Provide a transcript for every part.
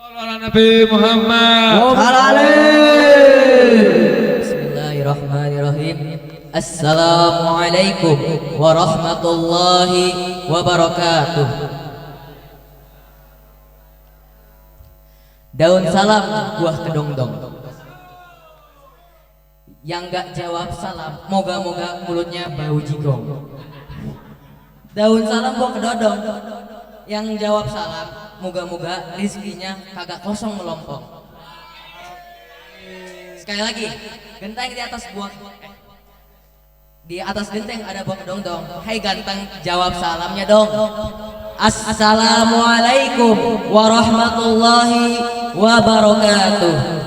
Nabi Muhammad. Bismillahirrahmanirrahim. Assalamualaikum warahmatullahi wabarakatuh. Daun salam buah kedongdong. Yang gak jawab salam, moga-moga mulutnya bau jigong. Daun salam buah kedondong. Yang jawab salam, moga-moga rizkinya kagak kosong melompong. Sekali lagi, genteng di atas buah, di atas genteng ada buah kedongdong. Hai ganteng, jawab salamnya dong. Assalamualaikum warahmatullahi wabarakatuh.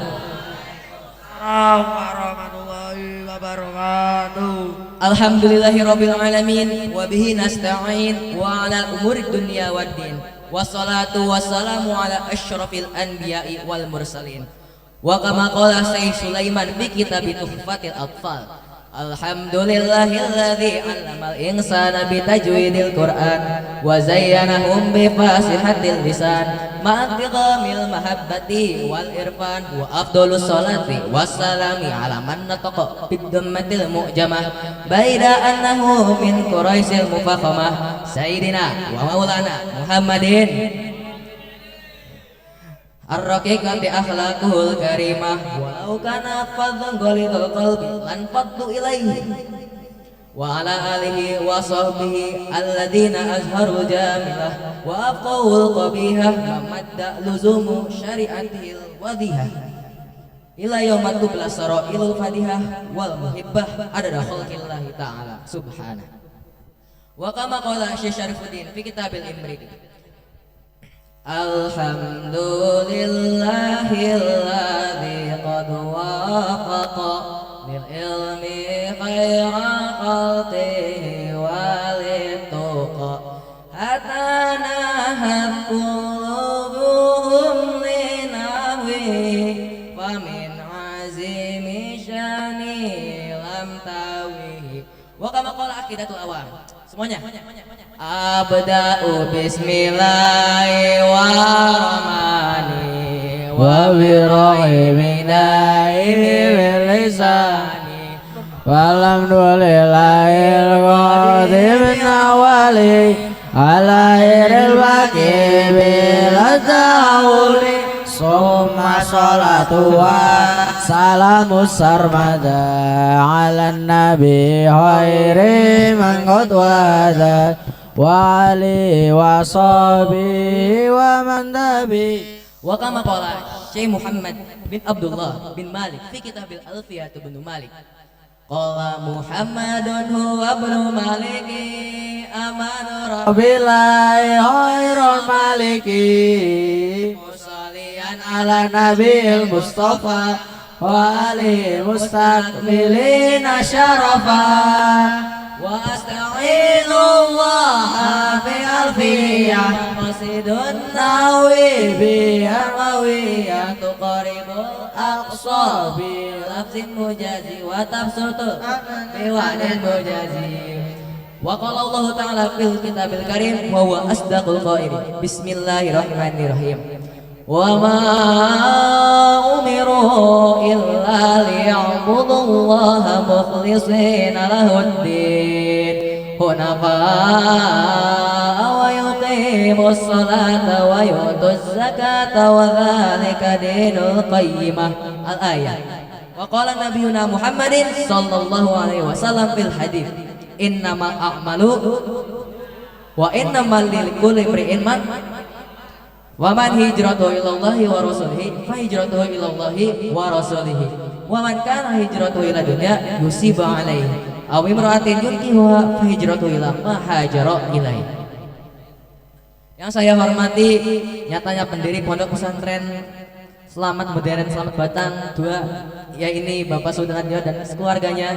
Warahmatullahi wabarakatuh. Alhamdulillahirabbil alamin wa bihi nasta'in wa ala umurid dunya waddin. Wassalatu wassalamu ala asyrafil anbiya'i wal mursalin. Wa kama qala Sayyid Sulaiman fi kitab Tuhfatil Atfal. Alhamdulillahilladzi 'allamal insana bitajwidil Qur'an wa zayyanahum bi fasihatil lisan ma'adghamil mahabbati wal irfan wa afdhalus salati wassalami 'ala man nataqa bid-dammatil mu'jamah baida annahu min quraisil mufakhamah sayyidina wa maulana Muhammadin ar-raqiqati akhlaquhul karimah walau kana fadhan ghalidul qalbi lan faddu ilaihi wa ala alihi wa sahbihi alladhina azharul jamilah wa afqahul qabihah mamadda luzumu syari'atihil wadihah ila yaumat tubla sarailul fadihah wal muhibbah adada khalqillahi ta'ala subhanah. Wa kama qala Syekh Syarifuddin fi kitabil imrid. Alhamdulillahilladzi qad wafaqa bil ilmi khaira khalqihi walid tuqa hatana qulubuhum linahwi wa min azimi syani lam tawihi. Wa kama qala aqidatul awam. Semuanya. Abda'u bismillahi wa rahmani wa birahiminaini bilisani walhamdulillahil qadim awali alairil baqi bilatawuli summa salatu wa salamu sarmada ala nabi khairi man qad wada wa ali wa sahbi wa man tabi. Wa kama qala Syekh Muhammad bin Abdullah bin Malik fi kitabil Alfiyah bin Malik qala Muhammadun huwa ibnu Maliki amanu rabbillahi khairul maliki musallian ala nabil mustafa wa ali mustakmilina syarafa wa astaghfirullah bi alfiyah qasidun nawi bi arwiyah tuqaribul aqsa bi lafzin mujazi wa tafsutu bi wa'din mujazi. Wa qala Allah ta'ala fil kitabil karim wa huwa asdaqul qailin. Bismillahirrahmanirrahim. Wa ma umiru illa liya'budullaha mukhlishina lahuddin hunafa'a wa yuqimus salata wa yutuz zakata wa dhalika dinul qayyimah. Al-ayah. Wa qala nabiyuna Muhammadin sallallahu alaihi wasallam fil hadits innamal a'malu wa innamal likulli imri'in wa man hijratuhu ilallahi wa rasulihi fa hijratuhu ilallahi wa rasulihi wa man kana hijratuhu ila dunya yusiba alaihi aw imra'atin yunkihuha fa hijratuhu ila ma hajara ilaihi. Yang saya hormati nyatanya pendiri Pondok Pesantren Selamat Modern Selamat Batang 2 ya ini Bapak Sudarjo dan keluarganya.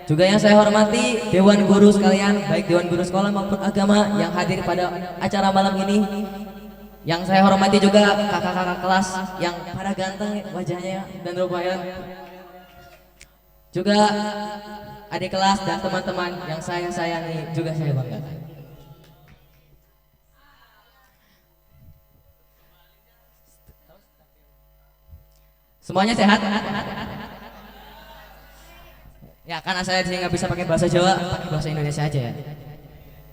Juga yang saya hormati dewan guru sekalian, baik dewan guru sekolah maupun agama yang hadir pada acara malam ini. Yang saya hormati juga kakak-kakak kelas yang pada ganteng wajahnya dan rupanya. Juga adik kelas dan teman-teman yang saya sayangi juga saya banggakan. Semuanya sehat? Ya karena saya di sini nggak bisa pakai bahasa Jawa, pakai bahasa Indonesia aja ya.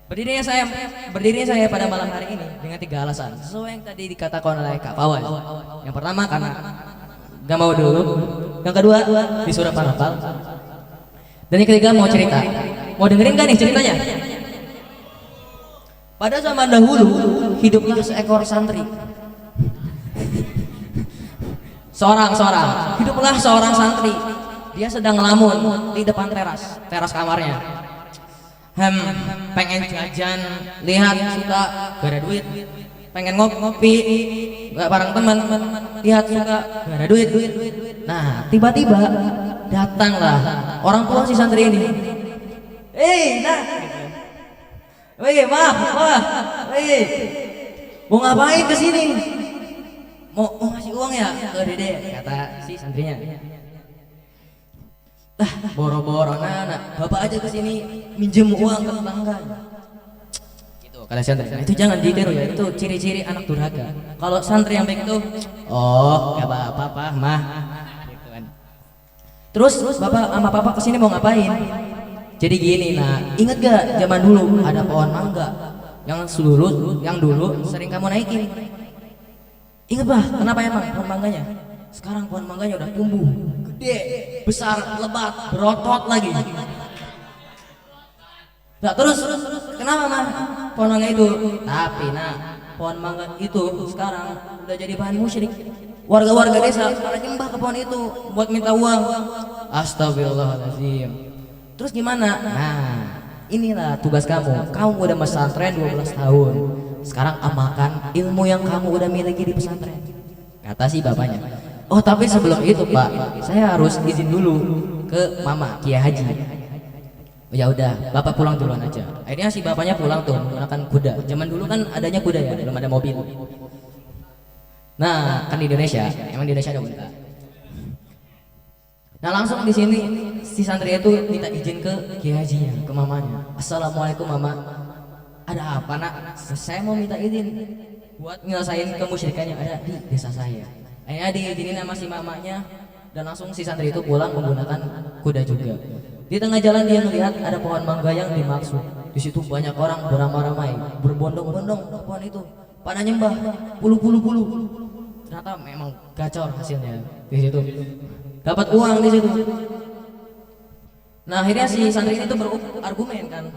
Berdirinya saya pada malam hari ini dengan 3 alasan. Sesuai yang tadi dikatakan oleh Kak Fawaz. Yang pertama karena nggak mau dulu. Yang kedua disuruh parafal. Dan yang ketiga mau cerita. Mau dengerin gak nih ceritanya? Pada zaman dahulu hiduplah seekor santri. Hiduplah seorang santri. Dia sedang ngelamun di depan teras kamarnya. Pengen jajan, lihat suka gak ada duit. Pengen ngopi, gak bareng teman, lihat suka gak ada duit. Nah, tiba-tiba datanglah orang tua si santri ini. Nah, maaf, mau ngapain kesini? Mau ngasih uang ya ke dede, kata si santrinya. Lah, boro-boro anak, bapak aja kesini minjem uang ke tetangga. Gitu, kata santri. Itu jangan ditiru ya, itu ciri-ciri anak durhaka. Kalau santri yang baik itu, oh, gak apa-apa, mah. Gitu kan. Terus bapak sama papa kesini mau ngapain? Jadi gini, nah, inget gak zaman dulu ada pohon mangga yang dulu sering kamu naikin? Ingat bah, kenapa emang pohon mangganya? Sekarang pohon mangganya udah tumbuh, gede, besar, lebat, berotot lagi. Nah terus kenapa mah pohon mangga itu? Tapi pohon mangga itu sekarang udah jadi bahan musyrik. Warga-warga desa pada nyembah ke pohon itu buat minta uang. Astagfirullahaladzim. Terus gimana? Nah, inilah tugas kamu. Kamu udah pesantren 12 tahun. Sekarang amalkan ilmu yang kamu udah miliki di pesantren. Kata si bapaknya. Oh, tapi sebelum itu, Pak, saya harus izin dulu ke Mama Kiai Haji. Ya udah, Bapak pulang duluan aja. Akhirnya si bapaknya pulang tuh menggunakan kuda. Zaman dulu kan adanya kuda ya, belum ada mobil. Nah, kan di Indonesia, emang di Indonesia ada unta. Nah langsung di sini si santri itu minta izin ke Kiai Hajinya, ke mamanya. Assalamualaikum mama, ada apa nak? Saya mau minta izin buat nyelesain kemusyrikan yang ada di desa saya. Akhirnya diizinin sama si mamanya dan langsung si santri itu pulang menggunakan kuda juga. Di tengah jalan dia melihat ada pohon mangga yang dimaksud. Di situ banyak orang beramai-ramai, berbondong-bondong ke pohon itu, pada nyembah puluh. Ternyata memang gacor hasilnya di situ. Dapat uang di situ. Nah akhirnya si santri ini tuh berargumen kan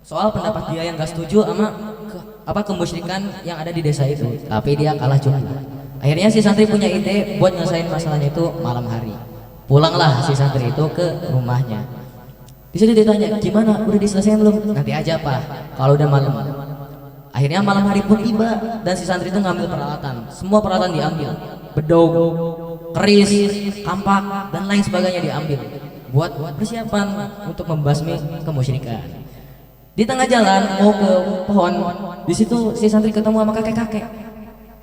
soal pendapat dia yang gak setuju sama kemusyrikan yang ada di desa itu. Tapi dia kalah juga. Akhirnya si santri punya ide buat nyelesain masalahnya itu malam hari. Pulanglah si santri itu ke rumahnya. Di situ ditanya, gimana? Udah diselesaikan belum? Nanti aja Pak, kalau udah malam. Akhirnya malam hari pun tiba dan si santri itu ngambil peralatan. Semua peralatan diambil. Bedog, keris, kampak, dan lain sebagainya diambil buat persiapan untuk membasmi kemusyrikan. Di tengah jalan mau ke pohon, di situ si santri ketemu sama kakek-kakek.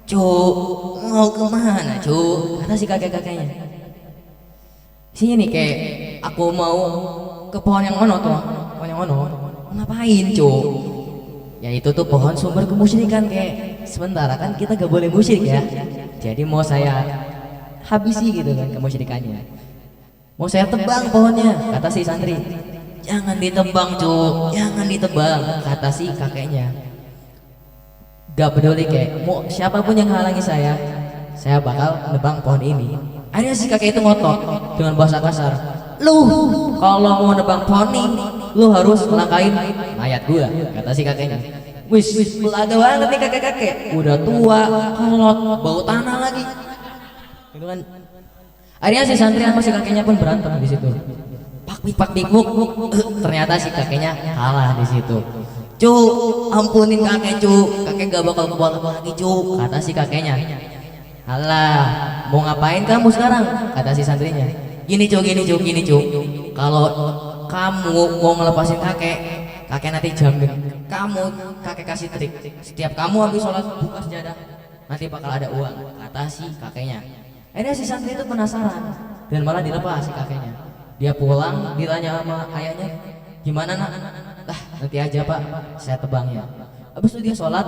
Cuk, mau kemana cuk? Kata si kakek-kakeknya. Sini kek, aku mau ke pohon yang ono tuh. Pohon yang ono. Ngapain cuk? Ya itu tuh pohon sumber kemusyrikan kek. Sementara kan kita gak boleh musyrik ya. Jadi mau saya habisi gitu kan kemusyrikannya. Mau saya tebang pohonnya, kata si santri. Jangan ditebang cuk, jangan ditebang, kata si kakeknya. Gak peduli kek, mau siapapun yang halangi saya bakal nebang pohon ini. Akhirnya si kakek itu ngotot dengan bahasa kasar. Lu kalau mau nebang pohon ini, lu harus melangkain mayat gua, kata si kakeknya. Wis, belaga banget nih kakek-kakek. Udah tua, kolot, bau tanah lagi. Gitu kan. Akhirnya si santri sama si kakeknya pun berantem di situ. Pak buk. Ternyata si kakeknya kalah di situ. Cuk, ampunin kakek cuk. Kakek gak bakal kebal lagi cuk, kata si kakeknya. Alah, mau ngapain kamu sekarang? Kata si santrinya. Gini cuk. Kalau kamu mau ngelepasin kakek nanti jamin kamu kakek kasih trik. Setiap kamu habis sholat buka sejadah, nanti bakal ada uang, kata si kakeknya. Akhirnya si santri itu penasaran dan malah dilepas si kakeknya. Dia pulang, ditanya sama ayahnya, gimana nak? Nanti aja pak, saya tebangnya. Habis itu dia sholat,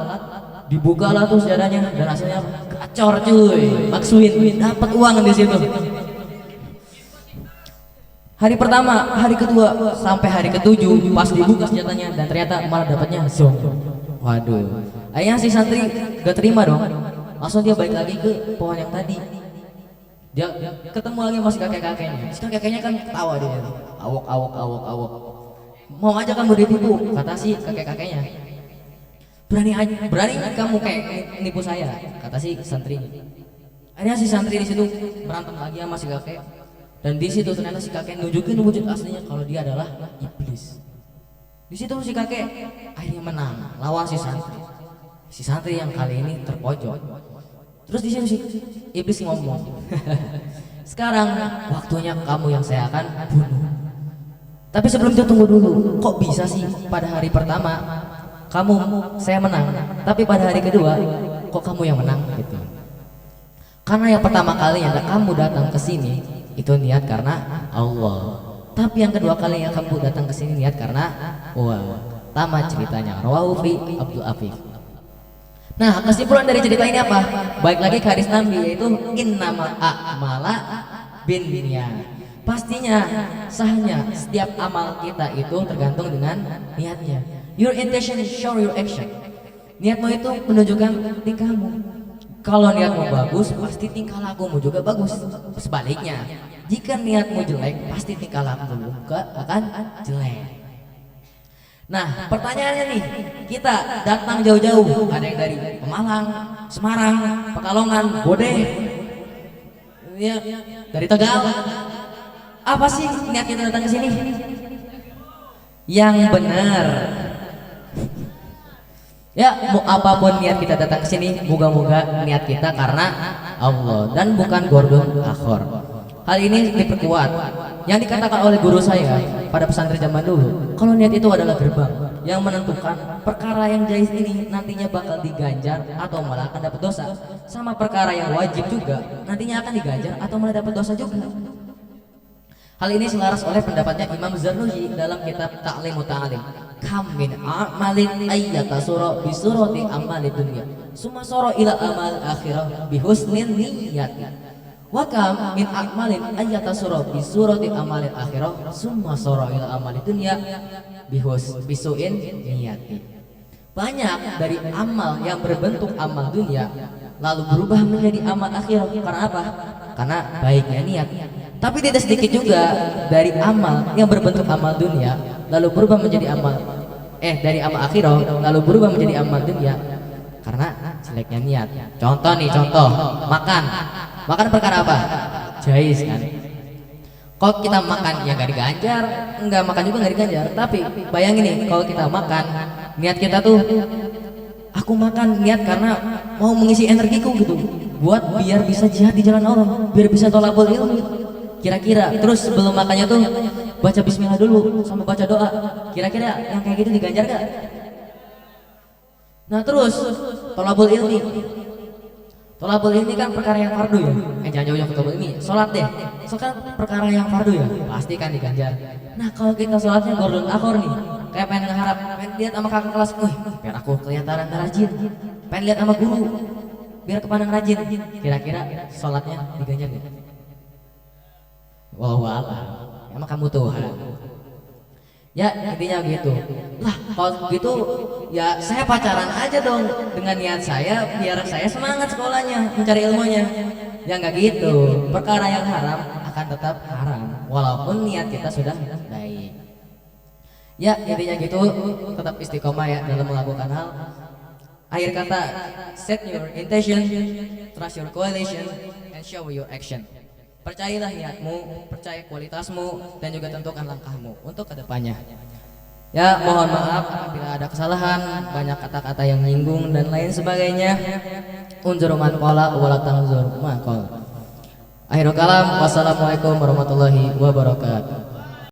dibukalah tuh sejadahnya dan hasilnya Cor cuy, maksuin dapat uang di situ. Hari pertama, hari kedua, sampai hari ketujuh pas dibuka senjatanya dan ternyata malah dapatnya zong. Waduh, akhirnya si santri gak terima dong, langsung dia balik lagi ke pohon yang tadi. Dia ketemu lagi sama si kakek-kakeknya. Si kakek-kakeknya kan ketawa dia, awok. Mau aja kamu ditipu, kata si kakek-kakeknya. Berani kamu kayak nipu saya, kata si santri. Akhirnya si santri di situ berantem lagi sama si kakek. Dan di situ ternyata si kakek nunjukin wujud aslinya kalau dia adalah iblis. Di situ si kakek akhirnya menang lawan si santri. Si santri yang kali ini terpojok. Terus di situ si iblis ngomong, sekarang waktunya kamu yang saya akan bunuh. Tapi sebelum itu tunggu dulu, kok bisa sih pada hari pertama saya menang, tapi pada hari kedua kok kamu yang menang gitu? Karena yang pertama kalinya kamu datang ke sini itu niat karena Allah. Tapi yang kedua kali yang kamu datang ke sini niat karena wah, tamat ceritanya. Rawahu fi Abdul Afif. Nah, kesimpulan dari cerita ini apa? Baik lagi ke hadis Nabi, yaitu innamal a'mala binniyat. Pastinya sahnya setiap amal kita itu tergantung dengan niatnya. Your intention show your action. Niatmu itu menunjukkan tingkahmu. Kalau niatmu bagus, pasti tingkah lakumu juga bagus. Sebaliknya, jika niatmu jelek, pasti tingkah lakumu juga akan jelek. Nah, pertanyaannya nih, kita datang jauh-jauh, ada yang dari Pemalang, Semarang, Pekalongan, Bodeh, ya, dari Tegal. Apa sih niat kita datang ke sini? Yang benar. Ya, mau apapun niat kita datang ke sini, moga-moga niat kita karena Allah dan bukan gordon akhor. Hal ini diperkuat yang dikatakan oleh guru saya pada pesantren zaman dulu. Kalau niat itu adalah gerbang yang menentukan perkara yang jais ini nantinya bakal diganjar atau malah akan dapat dosa. Sama perkara yang wajib juga nantinya akan diganjar atau malah dapat dosa juga. Hal ini selaras oleh pendapatnya Imam Zarnuji dalam kitab Ta'limut Ta'lim. Kam min a'malin ayyata surah bisurati amali dunya summa surah ila amal akhirah bihusnin niyati. Wa kam min a'malin ayyata surah bisurati amali akhirah summa surah ila amali dunya bisuin niyati. Banyak dari amal yang berbentuk amal dunia lalu berubah menjadi amal akhirah. Karena apa? Karena baiknya niat. Tapi tidak sedikit juga dari amal yang berbentuk amal dunia lalu berubah menjadi amal dari amal akhirah lalu berubah menjadi amal dunia karena jeleknya niat. Contoh makan perkara apa? Jais kan. Kalau kita makan ya gak diganjar, enggak makan juga gak diganjar. Tapi bayangin nih, kalau kita makan niat kita tuh aku makan niat karena mau mengisi energiku gitu, buat biar bisa jihad di jalan Allah, biar bisa tolabul ilmu. Kira-kira terus sebelum makannya tuh baca bismillah dulu sama baca doa. Kira-kira yang kayak gitu diganjar gak? Nah terus tolabul ilmi. Tolabul ilmi kan perkara yang fardu ya. Jangan jauh-jauh ke tolabul ilmi. Sholat deh. Sholat kan perkara yang fardu ya. Pasti kan diganjar. Nah kalau kita sholatnya gordon akhor nih, kayak pengen ngeharap, pengen lihat sama kakak kelas, biar aku kelihatan rajin. Pengen lihat sama guru, biar kepandang rajin. Kira-kira sholatnya diganjar gak? Wallahu a'lam. Emang kamu Tuhan. Ya intinya gitu. Lah kalau gitu ya saya pacaran aja dong dengan niat saya biar saya semangat sekolahnya mencari ilmunya. Ya nggak gitu. Perkara yang haram akan tetap haram walaupun niat kita sudah baik. Ya intinya gitu, tetap istiqomah ya dalam melakukan hal. Akhir kata, set your intention, trust your coalition, and show your action. Percayalah niatmu, percaya kualitasmu, dan juga tentukan langkahmu untuk kedepannya. Ya mohon maaf apabila ada kesalahan, banyak kata-kata yang menyinggung dan lain sebagainya. Unzur man qala wa la tanzur ma qala. Akhirul kalam, wassalamualaikum warahmatullahi wabarakatuh.